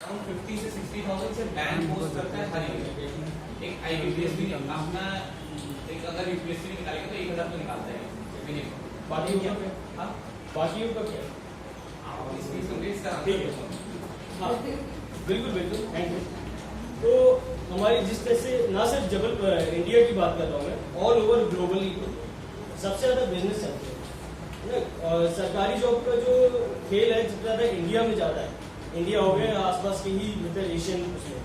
Around 50 से 60,000 से bank post करता है हर ईयर। एक आईबीपीएस भी अपना एक अगर यूपीएससी भी निकालेगा तो 1,000 तो निकालता है मिनिमम। बाकी क्या हाँ बाकी का क्या इस फीस कंप्लीट का ठीक है। हाँ बिल्कुल बिल्कुल थैंक यू। तो हमारी जिस तरह से ना सिर्फ इंडिया की बात कर रहा हूँ मैं, ऑल ओवर ग्लोबली सबसे ज़्यादा बिजनेस चलते हैं। सरकारी जॉब का जो खेल है जितना ज़्यादा इंडिया में ज़्यादा है, इंडिया हो गया आसपास के ही मतलब एशियन उसमें,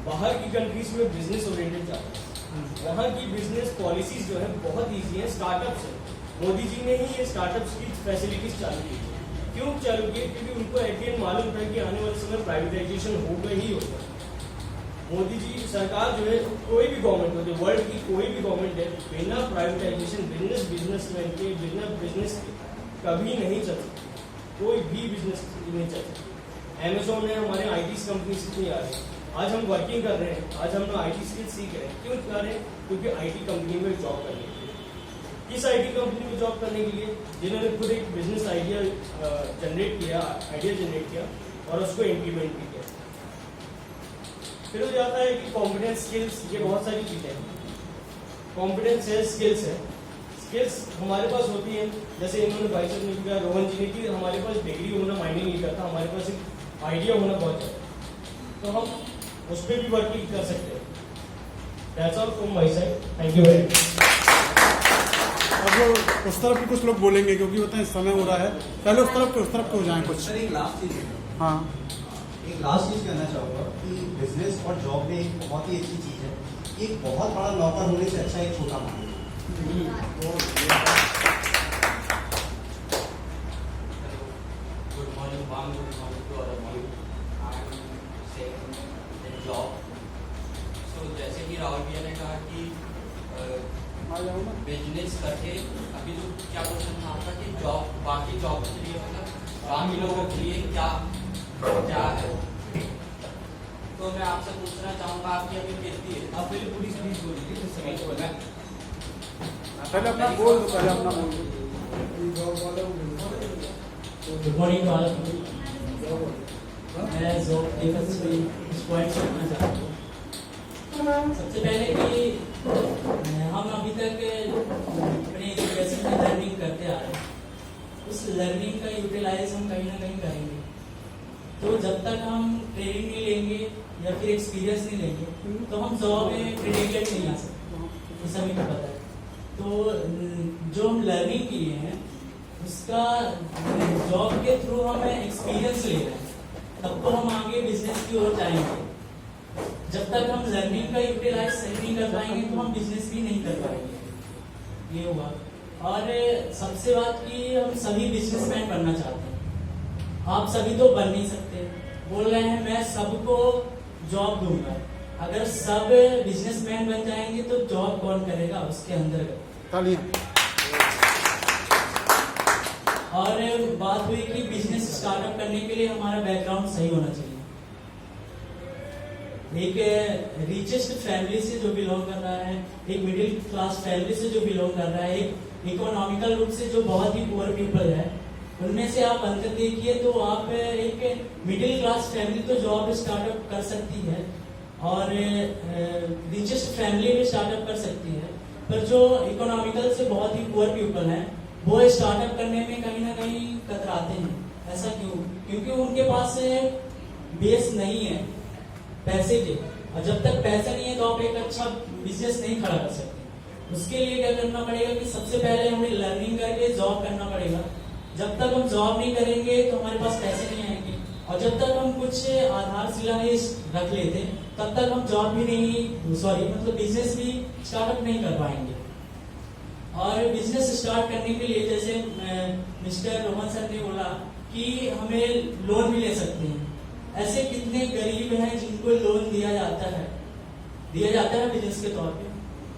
बाहर की कंट्रीज में बिजनेस ओरिएंटेड ज़्यादा है। वहाँ की बिजनेस पॉलिसीज जो है बहुत ईजी है, स्टार्टअप्स है। मोदी जी ने ही ये स्टार्टअप्स की फैसिलिटीज चालू की। क्यों चालू की? क्योंकि उनको एट मालूम था कि आने वाले समय प्राइवेटाइजेशन होगा ही होगा। मोदी जी सरकार जो है, कोई भी गवर्नमेंट होती है, वर्ल्ड की कोई भी गवर्नमेंट है, बिना प्राइवेटाइजेशन बिजनेसमैन के बिना बिजनेस के कभी नहीं चल सकती। कोई भी बिजनेस नहीं चल सकती। अमेजोन है, हमारे आईटी कंपनीज कितनी आ रही है। आज हम वर्किंग कर रहे हैं, आज हम आईटी स्किल सीख रहे हैं। क्यों कर रहे हैं? क्योंकि आईटी कंपनी में जॉब करने के लिए। किस आईटी कंपनी में जॉब करने के लिए? जिन्होंने खुद एक बिजनेस आइडिया जनरेट किया और उसको इम्प्लीमेंट भी किया। फिर हो जाता है कि कॉम्पिटेंस स्किल्स, ये बहुत सारी चीजें हैं। कॉम्पिटेंस है, स्किल्स है। स्किल्स हमारे पास होती है, जैसे इन्होंने भाई साहब ने कहा, रोहन जी ने कि हमारे पास डिग्री होना मायने नहीं करता, हमारे पास एक आइडिया होना बहुत है, तो हम उस पर भी वर्किंग कर सकते हैं। That's all from my side, thank you very much. अब उस तरफ भी कुछ लोग बोलेंगे क्योंकि होता है समय हो रहा है, पहले उस तरफ के हो जाए कुछ। सर एक लास्ट चीज है, हाँ एक लास्ट चीज कहना चाहूंगा कि बिजनेस और जॉब में एक बहुत ही अच्छी चीज है। एक बहुत बड़ा नौकर होने से अच्छा एक छोटा मान। Good morning, ma'am. Good morning to all of you. I'm saying in job. So जैसे कि राहुल भैया ने कहा कि बिजनेस करके अभी जो क्या क्वेश्चन था आपका कि जॉब बाकी जॉब के लिए मतलब बाकी लोगों के लिए क्या है, तो मैं आपसे पूछना चाहूंगा आपकी अभी कितनी है? आप पहले पूरी स्पीच बोलिए फिर समय को बोलना। पहले अपना बोल दो, पहले अपना बोल दो। Good morning to all of you. मैं जॉब के कुछ पॉइंट्स रखना चाहता हूँ। सबसे पहले कि हम अभी तक अपने एजुकेशन में लर्निंग करते आ रहे हैं, उस लर्निंग का यूटिलाइज हम कहीं ना कहीं करेंगे। तो जब तक हम ट्रेनिंग नहीं लेंगे या फिर एक्सपीरियंस नहीं लेंगे तो हम जॉब में प्रेडिक्टेड नहीं आ सकते, ये सभी को पता है। तो जो हम लर्निंग किए हैं उसका जॉब के थ्रू हम एक्सपीरियंस ले रहे हैं, तब तो हम आगे बिजनेस की ओर जाएंगे। जब तक हम लर्निंग का यूटिलाइज सही नहीं कर पाएंगे तो हम बिजनेस भी नहीं कर पाएंगे, ये हुआ। और सबसे बात की हम सभी बिजनेसमैन बनना चाहते हैं, आप सभी तो बन नहीं सकते। बोल रहे हैं मैं सबको जॉब दूंगा, अगर सब बिजनेसमैन बन जाएंगे तो जॉब कौन करेगा उसके अंदर। तालियां। और बात हुई कि बिजनेस स्टार्टअप करने के लिए हमारा बैकग्राउंड सही होना चाहिए। एक रिचेस्ट फैमिली से जो बिलोंग कर रहा है, एक मिडिल क्लास फैमिली से जो बिलोंग कर रहा है, एक इकोनॉमिकल रूप से जो बहुत ही पुअर पीपल है, उनमें से आप अंतर देखिए तो आप एक मिडिल क्लास फैमिली तो जॉब स्टार्टअप कर सकती है और रिचेस्ट फैमिली भी स्टार्टअप कर सकती है, पर जो इकोनॉमिकल से बहुत ही पुअर पीपल है वो स्टार्टअप करने में कहीं ना कहीं कतराते हैं। ऐसा क्यों? क्योंकि उनके पास बेस नहीं है पैसे के, और जब तक पैसा नहीं है तो आप एक अच्छा बिजनेस नहीं खड़ा कर सकते। उसके लिए क्या करना पड़ेगा कि सबसे पहले हमें लर्निंग करके जॉब करना पड़ेगा। जब तक हम जॉब नहीं करेंगे तो हमारे पास पैसे नहीं आएंगे, और जब तक हम कुछ आधारशिला रख लेते तब तक हम जॉब भी नहीं बिजनेस भी स्टार्टअप नहीं कर पाएंगे। और बिजनेस स्टार्ट करने के लिए जैसे मिस्टर रोहन सर ने बोला कि हमें लोन भी ले सकते हैं। ऐसे कितने गरीब हैं जिनको लोन दिया जाता है बिजनेस के तौर पे।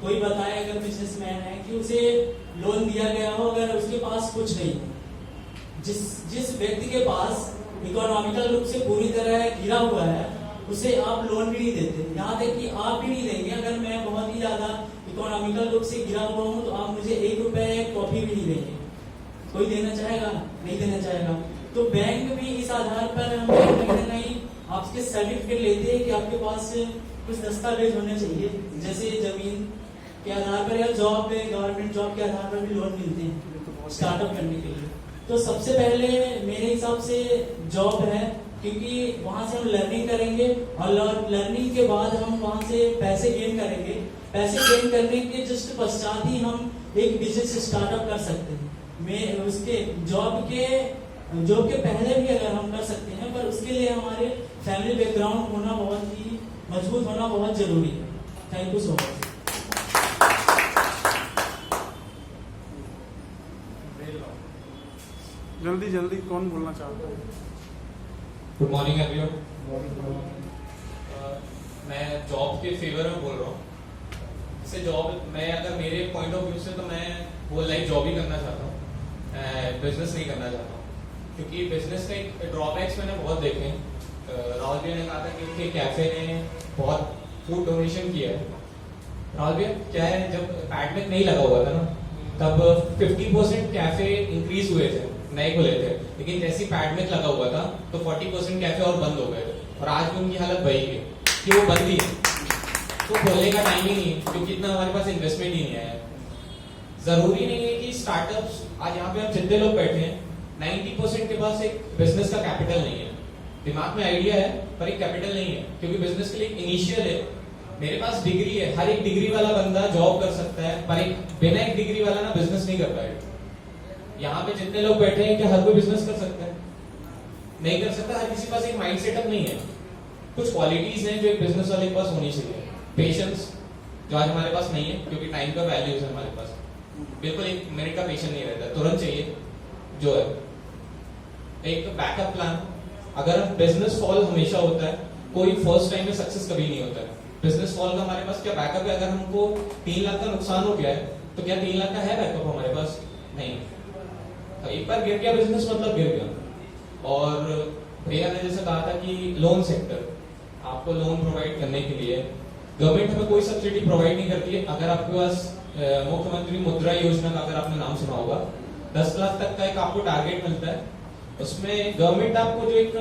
कोई बताए अगर बिजनेसमैन है कि उसे लोन दिया गया हो अगर उसके पास कुछ नहीं है। जिस व्यक्ति के पास इकोनॉमिकल रूप से पूरी तरह गिरा हुआ है उसे आप लोन भी नहीं देते, यहाँ तक कि आप भी नहीं देंगे। अगर मैं बहुत ही ज्यादा इकोनॉमिकल रूप से गिरा हुआ हूँ तो आप मुझे 1 रुपए कॉफी भी नहीं देंगे। कोई देना चाहेगा? नहीं देना चाहेगा। तो बैंक भी इस आधार पर हमें कहीं ना कहीं आपके सर्टिफिकेट लेते हैं कि आपके पास कुछ दस्तावेज होने चाहिए, जैसे जमीन के आधार पर या जॉब पे, गवर्नमेंट जॉब के आधार पर भी लोन मिलते हैं स्टार्टअप करने के लिए। तो सबसे पहले मेरे हिसाब से जॉब है, क्योंकि वहां से हम लर्निंग करेंगे और लर्निंग के बाद हम वहां से पैसे गेन करेंगे। पैसे गेन करने के जस्ट पश्चात ही हम एक बिजनेस स्टार्टअप कर सकते हैं। मैं उसके जॉब के पहले भी अगर हम कर सकते हैं, पर उसके लिए हमारे फैमिली बैकग्राउंड होना बहुत ही मजबूत होना बहुत जरूरी है। Thank you so much. जल्दी जल्दी कौन बोलना चाहता है? Good morning everyone. मैं जॉब के फेवर में बोल रहा हूँ। इससे जॉब, मैं अगर मेरे पॉइंट ऑफ व्यू से तो मैं वो लाइक जॉब ही करना चाहता हूँ, बिजनेस नहीं करना चाहता हूँ। क्योंकि बिजनेस का एक ड्रॉबैक्स मैंने बहुत देखे हैं। राहुल भैया ने कहा था कि उनके कैफे ने बहुत फूड डोनेशन किया है। राहुल भैया क्या है, जब पैडमिक नहीं लगा हुआ था ना, तब 50% कैफे इंक्रीज हुए थे, नए खुले थे। लेकिन जैसे पैडमिक लगा हुआ था तो 40% कैफे और बंद हो गए थे, और आज भी उनकी हालत वही है कि वो बंद ही है। तो खोलने का टाइम ही नहीं है, क्योंकि इतना हमारे पास इन्वेस्टमेंट ही नहीं है। जरूरी नहीं है कि स्टार्टअप्स, आज यहाँ पे हम जितने लोग बैठे हैं 90% के पास एक बिजनेस का कैपिटल नहीं है। दिमाग में आइडिया है पर एक कैपिटल नहीं है, क्योंकि बिजनेस के लिए इनिशियल है। मेरे पास डिग्री है, हर एक डिग्री वाला बंदा जॉब कर सकता है, पर एक बिना एक डिग्री वाला ना बिजनेस नहीं कर पाएगा। यहाँ पे जितने लोग बैठे हैं, क्या हर कोई बिजनेस कर सकता है? नहीं कर सकता। हर किसी के पास एक माइंड सेटअप नहीं है। कुछ क्वालिटीज हैं जो एक बिजनेस वाले के पास होनी चाहिए। पेशेंस, जो आज हमारे पास नहीं है, क्योंकि टाइम का वैल्यू है हमारे पास। बिल्कुल एक मिनट का पेशेंस नहीं रहता, तुरंत चाहिए जो है। एक बैकअप प्लान। अगर बिजनेस फॉल हमेशा होता है, कोई फर्स्ट टाइम में सक्सेस कभी नहीं होता है। बिजनेस फॉल का हमारे पास क्या बैकअप है? अगर हमको 3 लाख का नुकसान हो गया है, तो क्या 3 लाख का है बैकअप हमारे पास? नहीं। तो एक बार गिर गया बिजनेस, मतलब गिर गया। और भैया ने जैसे कहा था कि लोन सेक्टर, आपको लोन प्रोवाइड करने के लिए गवर्नमेंट हमें कोई सब्सिडी प्रोवाइड नहीं करती है। अगर आपके पास मुख्यमंत्री मुद्रा योजना का, अगर आपने नाम सुना होगा, 10 लाख तक का एक आपको टारगेट मिलता है। उसमें गवर्नमेंट आपको जो एक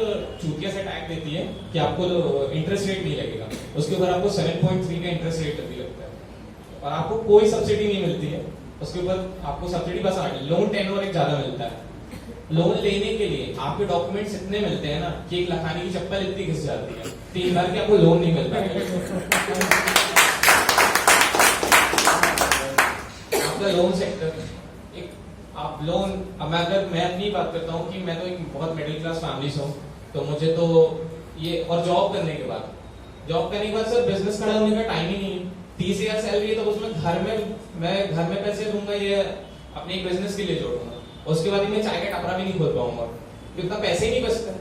चूतिया से टैक्स देती है कि आपको इंटरेस्ट रेट नहीं लगेगा, उसके ऊपर आपको 7.3 का इंटरेस्ट रेट अभी लगता है, और आपको कोई सब्सिडी नहीं मिलती है। उसके ऊपर आपको सब्सिडी बस लोन टेनर एक ज्यादा मिलता है। लोन लेने के लिए आपके डॉक्यूमेंट्स इतने मिलते हैं ना कि एक लखानी की चप्पल इतनी घिस जाती है, 3 बार की आपको लोन नहीं मिल पाएगा। आपका लोन सेक्टर, एक आप लोन, अब मैं अपनी बात करता हूँ कि मैं तो एक बहुत मिडिल क्लास फैमिली से हूँ, तो मुझे तो ये, और जॉब करने के बाद सर बिजनेस खड़ा होने का टाइम ही नहीं है। 30,000 सैलरी है, तो उसमें मैं घर में पैसे दूंगा, ये अपने एक बिजनेस के लिए जोड़ूंगा। उसके बाद मैं चाय का टपरा भी नहीं खोल पाऊंगा, इतना पैसे ही नहीं बचता,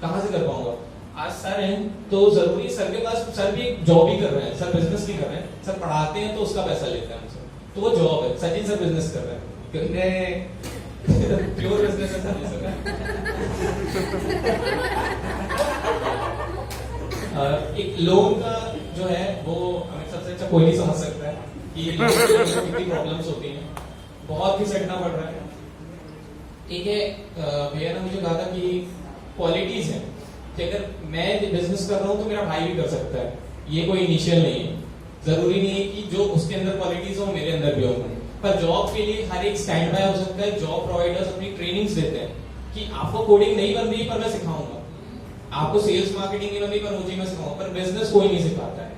कहाँ से कर पाऊंगा? आज सर हैं तो जरूरी, सर के पास, सर भी जॉब ही कर रहे हैं, सर बिजनेस भी कर रहे हैं, सर पढ़ाते हैं तो उसका पैसा लेते हैं हमसे, तो वो जॉब है। सचिन सर बिजनेस कर रहे हैं, प्योर बिजनेस है सर। एक लोन का जो है वो हमें सबसे अच्छा कोई नहीं समझ सकता है कि कितनी प्रॉब्लम्स होती हैं, बहुत ही सटना पड़ रहा है। एक है, भैया ने मुझे कहा था कि क्वालिटीज है कि अगर मैं बिजनेस कर रहा हूँ तो मेरा भाई भी कर सकता है, ये कोई इनिशियल नहीं है। जरूरी नहीं है कि जो उसके अंदर क्वालिटीज हो मेरे अंदर भी हो, पर जॉब के लिए हर एक स्टैंड बाय हो सकता है। जॉब प्रोवाइडर्स अपनी ट्रेनिंग्स देते हैं कि आपको कोडिंग नहीं बन रही पर मैं सिखाऊंगा, आपको सेल्स मार्केटिंग नहीं बन रही पर मुझे मैं सिखाऊंगा, पर बिजनेस कोई नहीं सिखाता है।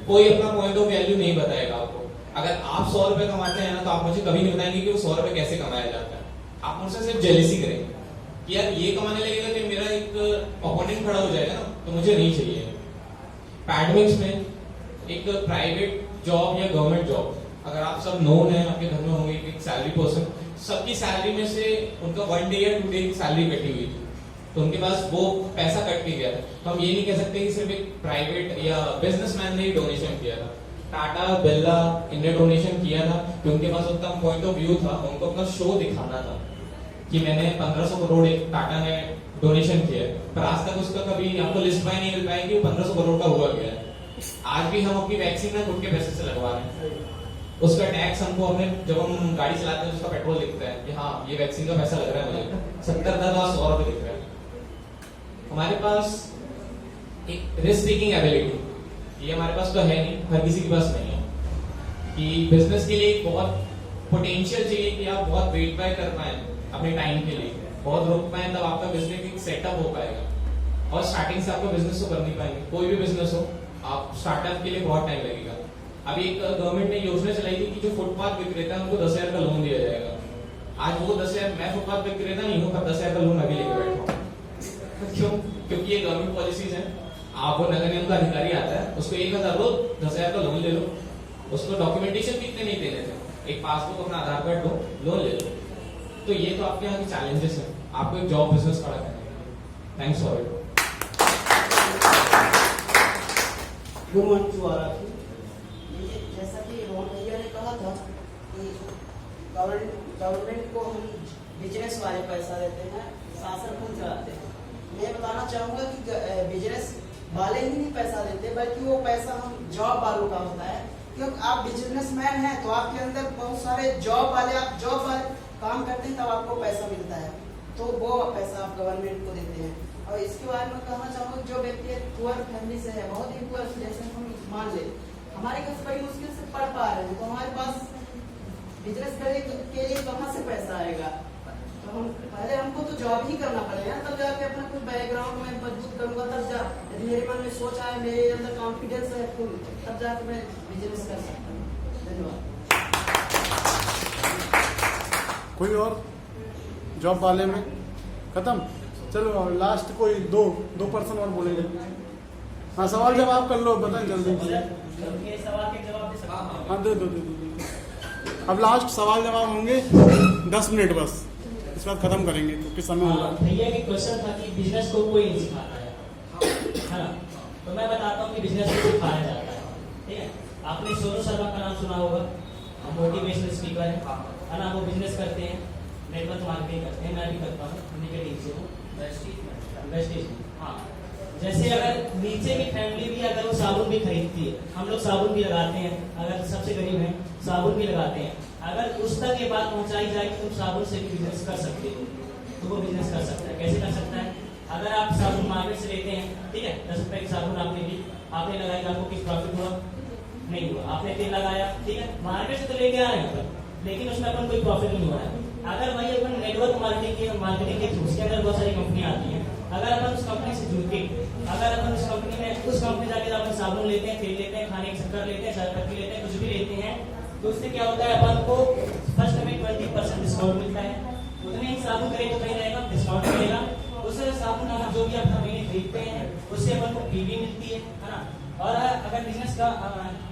कोई अपना पॉइंट ऑफ वैल्यू नहीं बताएगा आपको। अगर आप 100 रुपए कमाते हैं ना, तो आप मुझे कभी नहीं बताएंगे कि वो 100 रुपए कैसे कमाया जाता है। आप मुझसे सिर्फ जेलिसी करेंगे कि यार ये कमाने लगेगा कि मेरा एक अपोनेंट खड़ा हो जाएगा ना, तो मुझे नहीं चाहिए। पैडमिक्स में एक प्राइवेट जॉब या गवर्नमेंट जॉब, अगर आप सब नोन है, आपके घर में होंगे एक सैलरी पर्सन, सबकी सैलरी में से उनका 1 डे या 2 डे की सैलरी कटी हुई थी, तो उनके पास वो पैसा कट के गया था। तो हम ये नहीं कह सकते कि सिर्फ एक प्राइवेट या बिजनेसमैन ने डोनेशन किया था। टाटा, बिरला, इनने डोनेशन किया था कि उनके पास उतना पॉइंट ऑफ व्यू था, उनको अपना शो दिखाना था कि मैंने 1500 करोड़ एक टाटा ने डोनेशन किया है, पर आज तक उसका कभी आपको लिस्ट बाय नहीं मिल पाएगी 1500 करोड़ का हुआ गया है। आज भी हम अपनी वैक्सीन ना खुद के पैसे से लगवा रहे हैं, उसका टैक्स हमको अपने, जब हम गाड़ी चलाते हैं उसका पेट्रोल दिखता है कि हाँ ये वैक्सीन का पैसा लग रहा है मुझे, 70,000 100 रुपए दिख रहा है। हमारे पास एक रिस्क टेकिंग एबिलिटी, ये हमारे पास तो है नहीं, हर किसी के पास नहीं है। कि बिजनेस के लिए एक बहुत पोटेंशियल चाहिए कि आप बहुत वेट बाय कर पाए अपने टाइम के लिए, बहुत रुक पाए, तब आपका बिजनेस एक सेटअप हो पाएगा। और स्टार्टिंग से आपका बिजनेस तो कर नहीं पाएंगे, कोई भी बिजनेस हो, आप स्टार्टअप के लिए बहुत टाइम लगेगा। अभी एक गवर्नमेंट ने योजना चलाई थी कि जो फुटपाथ विक्रेता है उनको 10,000 का लोन दिया जाएगा। आज वो 10,000, मैं फुटपाथ विक्रेता नहीं हूँ, पर 10,000 का लोन अभी लेके बैठा हूँ। क्यों? क्योंकि ये गवर्नमेंट पॉलिसीज है। आप वो नगर निगम का अधिकारी आता है, उसको 1,000 दो, 10,000 का लोन ले लो, उसको डॉक्यूमेंटेशन भी इतने नहीं देने थे, एक पासबुक अपना आधार कार्ड दो, लोन ले लो। तो ये तो आपके यहाँ के चैलेंजेस हैं, आपको एक जॉब बिजनेस खड़ा करने का। Thanks for it. जैसा कि रोहन भैया ने कहा था कि गवर्नमेंट को हम बिजनेस वाले पैसा देते हैं, शासन खुद चलाते हैं। मैं बताना चाहूँगा कि बिजनेस वाले ही नहीं पैसा देते, बल्कि वो पैसा हम जॉब वालों का होता है। क्योंकि आप बिजनेसमैन हैं तो आपके अंदर बहुत सारे जॉब वाले, आप जॉब वाले काम करते हैं तब आपको पैसा मिलता है, तो वो पैसा आप गवर्नमेंट को देते हैं। और इसके बारे में कहना चाहूँगा, जो व्यक्ति पुअर फैमिली से है, बहुत ही पुअर, जैसे हम मान ले हमारे घर से बड़ी मुश्किल से पढ़ पा रहे हैं, तो हमारे पास बिजनेस करने के लिए कहाँ से पैसा आएगा? तो हम पहले हमको तो जॉब ही करना पड़ेगा, तब जाके अपना कुछ बैकग्राउंड में मजबूत करूंगा, तब जा मेरे मन में सोच आया, मेरे अंदर कॉन्फिडेंस है फुल, तब जाके मैं बिजनेस कर सकता हूँ। धन्यवाद। कोई और जॉब वाले में खत्म? चलो लास्ट कोई दो पर्सन और बोलेंगे। हाँ, सवाल जवाब कर लो, बताएं जल्दी। ये सवाल के जवाब दे सकते हैं। हाँ, दे। अब लास्ट सवाल जवाब होंगे 10 मिनट बस, इसके बाद खत्म करेंगे क्योंकि समय हो रहा है। भैया की क्वेश्चन था कि बिजनेस को कोई नहीं सिखाता है ना, तो मैं बताता हूँ कि बिजनेस को सिखाया जाता है। ठीक है, आपने सोनू शर्मा का नाम सुना होगा, मोटिवेशनल स्पीकर है ना, वो बिजनेस करते हैं, नेटवर्क मार्केटिंग करते हैं, मैं भी करता हूँ, उन्हीं के टीम से हूँ। वेस्टेज हाँ, जैसे अगर नीचे की फैमिली भी अगर वो साबुन भी खरीदती है, हम लोग साबुन भी लगाते हैं, अगर सबसे गरीब है साबुन भी लगाते हैं, अगर उस तक ये बात पहुंचाई जाए कि तुम साबुन से भी बिजनेस कर सकते हो, तो वो बिजनेस कर सकता है। कैसे कर सकता है? अगर आप साबुन मार्केट से लेते हैं, ठीक है, 10 रुपए की साबुन आपने ली, आपने लगाई, आपको किस प्रॉफिट हुआ? नहीं हुआ। आपने तेल लगाया, ठीक है, मार्केट से तो लेके आ रहे हैं, लेकिन उसमें अपन कोई प्रॉफिट नहीं हो रहा है। अगर वही अपन नेटवर्क मार्केटिंग के थ्रू, उसके अंदर बहुत सारी कंपनी आती है, अगर अपन उस कंपनी से जुड़ के, अगर अपन उस कंपनी जाके अपन साबुन लेते हैं, तेल लेते हैं, खाने की शक्कर लेते हैं, शरबत लेते हैं, कुछ भी लेते हैं, तो उससे क्या होता है, अपन को फर्स्ट में 20% डिस्काउंट मिलता है। उतने ही साबुन करेंगे तो कहीं रहेगा डिस्काउंट मिलेगा। उससे साबुन हम जो भी आप महीने खरीदते हैं, उससे अपन को पीवी मिलती है ना। और अगर बिजनेस का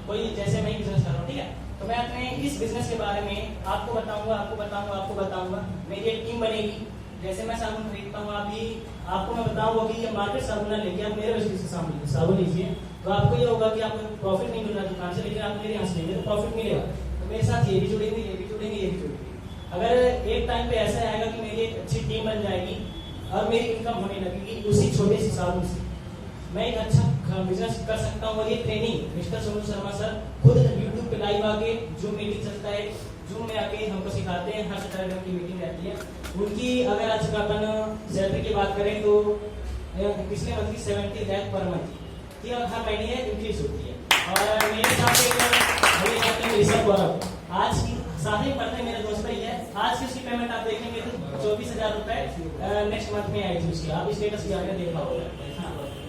कोई, जैसे मैं बिजनेस कर रहा हूँ, ठीक है, तो मैं अपने इस बिजनेस के बारे में आपको बताऊंगा। मेरी एक टीम बनेगी, जैसे मैं साबुन खरीदता हूँ, आपको मैं बताऊंगा कि ये मार्केट साबुन ना लेके आप मेरे वजह से साबुन लीजिए, तो आपको ये होगा कि आपको प्रॉफिट नहीं मिल रहा दुकान से, लेकिन आप मेरे यहाँ से लेंगे तो प्रॉफिट मिलेगा। तो मेरे साथ ये भी जुड़ेंगे। अगर एक टाइम पे ऐसा आएगा कि मेरी एक अच्छी टीम बन जाएगी और मेरी इनकम होने लगेगी उसी छोटे से साबुन से, मैं एक अच्छा बिजनेस कर सकता हूँ। और ये training mister Sonu Sharma sir खुद यूट्यूब पे लाइव आके जूम मीटिंग चलता है, जूम में आके हमको सिखाते हैं, हर सैटरडे की मीटिंग रहती है उनकी। अगर आज का अपन सैलरी की बात करें तो पिछले मंथ की 70 लाख पर मंथ की हर महीने इंक्रीज होती है। और मेरे साथ ऋषभ गौरव आज की साथ ही पढ़ते मेरे दोस्त ही है, आज की उसकी पेमेंट आप देखेंगे तो 24,000 रुपए नेक्स्ट मंथ में आएगी उसकी, आप स्टेटस भी आपने देखा होगा।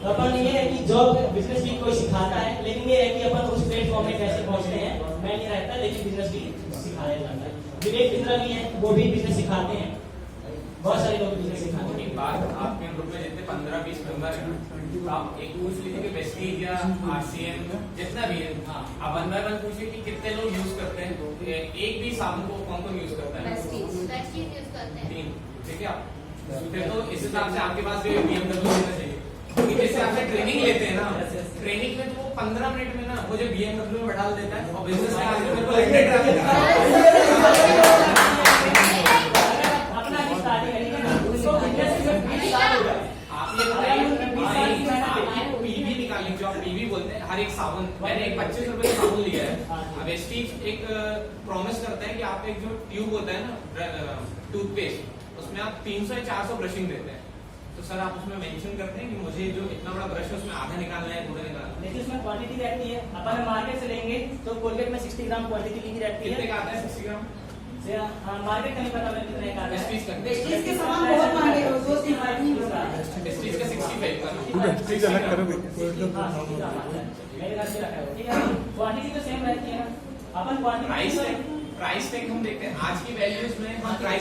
तो अपन ये है कि जॉब बिजनेस भी कोई सिखाता है, लेकिन ये है कि अपन उस प्लेटफॉर्म में कैसे पहुंचते हैं मैं नहीं रहता, लेकिन बिजनेस भी सिखाया जाता है। विवेक बिंद्रा भी है, वो भी बिजनेस सिखाते हैं, बहुत सारे लोग बिजनेस सिखाते हैं। एक बात, आपके ग्रुप में जितने 15-20 मेंबर हैं, आप एक पूछ लीजिए कि वेस्टीज या आरसीएम जितना भी है, आप 1 बाय 1 पूछिए कि कितने लोग यूज करते हैं। एक भी साबुन को कौन यूज करता है? ठीक है, फिर तो इस हिसाब से आपके पास भी BMW होना चाहिए, क्योंकि जैसे आपसे ट्रेनिंग लेते हैं ना, ट्रेनिंग में तो वो 15 मिनट में ना मुझे BMW में बैठा देता है और बिजनेस में आगे मेरे को लगने पीवी निकालने जो आप पीवी बोलते हैं, हर एक साबुन, मैंने एक 25 रुपए का साबुन लिया है। वेस्टीज एक प्रॉमिस करता है कि आप एक जो ट्यूब होता है ना टूथपेस्ट, उसमें आप 300 या 400 ब्रशिंग देते हैं, तो सर आप उसमें मेंशन करते हैं कि मुझे जो इतना बड़ा ब्रश है उसमें आधा निकालना है, पूरा निकालना है। देखिए उसमें क्वांटिटी रहती है, अपन मार्केट से लेंगे तो कोलगेट में 60 ग्राम क्वांटिटी लिखी रहती कितने है। का आता है 60 ग्राम? मार्केट का नहीं पता मैं कितने का आता है। Prestige का? प्रेस्टीज के सामान बहुत महंगे हैं, दोस्त की बात नहीं होगा। प्रेस्टीज का 65 का। ठीक है, चीज अलग करो भी। मेरे घर से रखा है, ठीक है। क्वांटिटी तो सेम रहती है ना, अपन क्वांटिटी प्राइस टैग हम देखते हैं आज की वैल्यूज में हम प्राइस